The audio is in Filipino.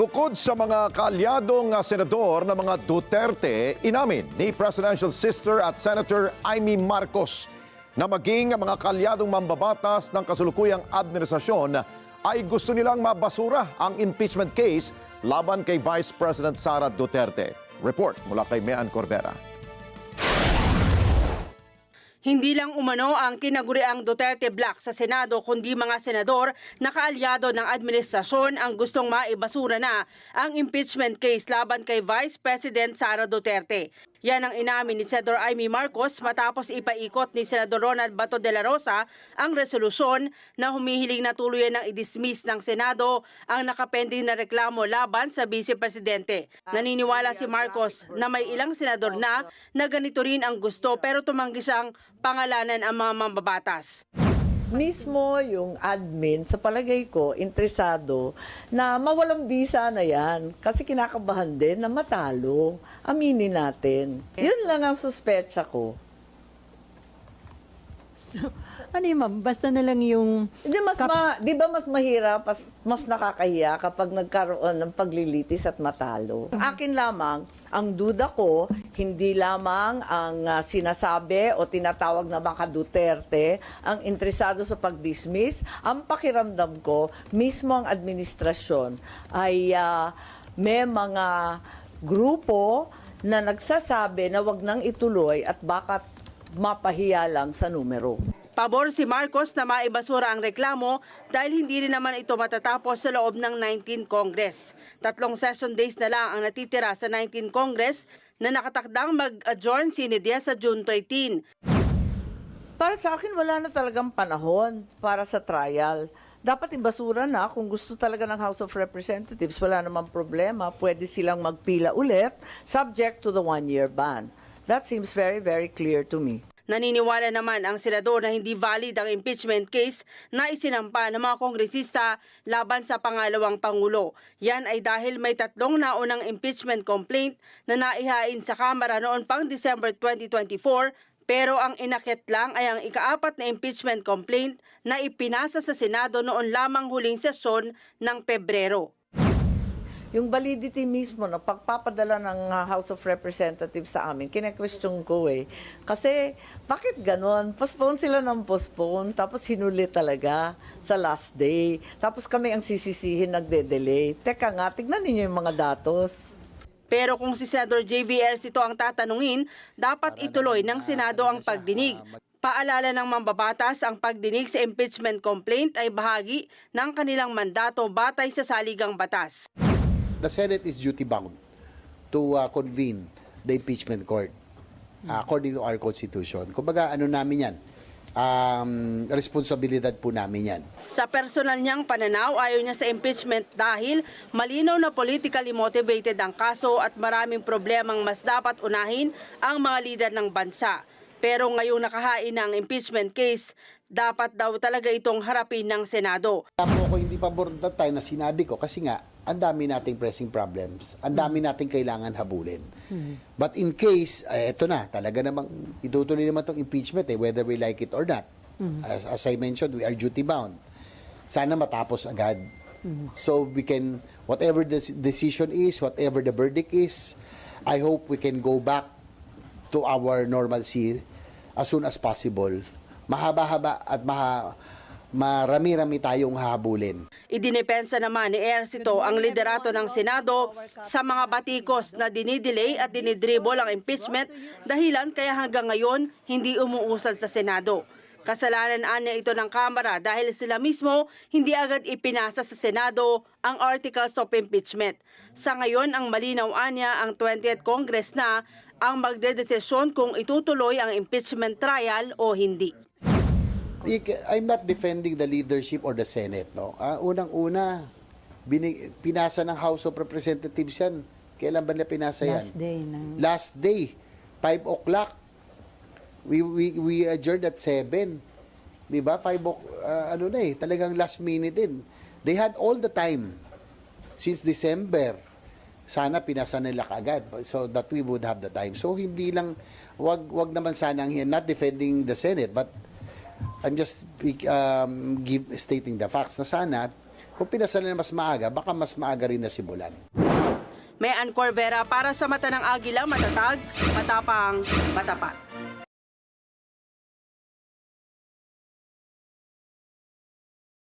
Bukod sa mga kaalyadong senador na mga Duterte, inamin ni Presidential Sister at Senator Amy Marcos na maging mga kaalyadong mambabatas ng kasulukuyang administrasyon ay gusto nilang mabasura ang impeachment case laban kay Vice President Sara Duterte. Report mula kay Mean Cordera. Hindi lang umano ang tinaguriang Duterte Black sa Senado kundi mga senador na kaalyado ng administrasyon ang gustong maibasura na ang impeachment case laban kay Vice President Sara Duterte. Yan ang inamin ni Senator Amy Marcos matapos ipaikot ni Senador Ronald Bato de la Rosa ang resolusyon na humihiling na tuluyan ng i-dismiss ng Senado ang nakapending na reklamo laban sa Vice Presidente. Naniniwala si Marcos na may ilang senador na ganito rin ang gusto pero tumanggi siyang pangalanan ang mga mambabatas. Mismo yung admin, sa palagay ko, interesado na mawalang bisa na yan. Kasi kinakabahan din na matalo. Aminin natin. Yun lang ang suspecha ko. So, ano yun, ma'am? Basta na lang yung... Di ba mas mahirap, mas nakakahiya kapag nagkaroon ng paglilitis at matalo? Akin lamang, ang duda ko, hindi lamang ang sinasabi o tinatawag na mga Duterte ang interesado sa pag-dismiss. Ang pakiramdam ko, mismo ang administrasyon ay may mga grupo na nagsasabi na wag nang ituloy at baka mapahiya lang sa numero. Pabor si Marcos na maibasura ang reklamo dahil hindi rin naman ito matatapos sa loob ng 19 Congress. 3 session days na lang ang natitira sa 19 Congress na nakatakdang mag-adjourn sinidya sa June 13. Para sa akin, wala na talagang panahon para sa trial. Dapat ibasura na kung gusto talaga ng House of Representatives. Wala namang problema. Pwede silang magpila ulit subject to the 1-year ban. That seems very, very clear to me. Naniniwala naman ang senador na hindi valid ang impeachment case na isinampa ng mga kongresista laban sa pangalawang pangulo. Yan ay dahil may 3 naunang impeachment complaint na naihain sa Kamara noon pang December 2024, pero ang inakyat lang ay ang ika-4 na impeachment complaint na ipinasa sa Senado noon lamang huling sesyon ng Pebrero. Yung validity mismo na pagpapadala ng House of Representatives sa amin, kine-question ko eh. Kasi bakit ganon? Postpone sila ng postpone, tapos hinuli talaga sa last day. Tapos kami ang sisisihin nagde-delay. Teka nga, tignan ninyo yung mga datos. Pero kung si Senator JVL ito ang tatanungin, dapat ituloy ng Senado ang pagdinig. Paalala ng mambabatas, ang pagdinig sa impeachment complaint ay bahagi ng kanilang mandato batay sa saligang batas. The Senate is duty-bound to convene the impeachment court according to our Constitution. Kumbaga, ano namin yan? Responsibilidad po namin yan. Sa personal niyang pananaw, ayaw niya sa impeachment dahil malinaw na politically motivated ang kaso at maraming problemang mas dapat unahin ang mga lider ng bansa. Pero ngayong nakahain ng impeachment case, dapat daw talaga itong harapin ng Senado. Ako hindi pabor that time na sinabi ko kasi nga, ang dami nating pressing problems. Ang dami nating kailangan habulin. But in case, eto na, talaga namang itutuloy naman itong impeachment whether we like it or not. As I mentioned, we are duty-bound. Sana matapos agad. So we can, whatever the decision is, whatever the verdict is, I hope we can go back to our normalcy as soon as possible. Mahaba-haba at marami-rami tayong habulin. Idinepensa naman ni Ercito ang liderato ng Senado sa mga batikos na dinidelay at dinidribble ang impeachment dahilan kaya hanggang ngayon hindi umuusad sa Senado. Kasalanan niya ito ng Kamara dahil sila mismo hindi agad ipinasa sa Senado ang articles of impeachment. Sa ngayon ang malinaw niya ang 20th Congress na ang magdedesisyon kung itutuloy ang impeachment trial o hindi. I'm not defending the leadership or the Senate. No? Unang-una, pinasa ng House of Representatives yan. Kailan ba nila pinasa yan? Last day. 5 o'clock. We adjourned at 7. Diba? 5 o'clock, talagang last minute din. They had all the time since December. Sana pinasa nila kaagad so that we would have the time. So hindi lang, wag naman sana, not defending the Senate, but I'm just stating the facts na sana Kung pinasal na mas maaga, baka mas maaga rin na simulan. May Ann Corvera para sa Mata ng Agila, matatag, matapang, matapat.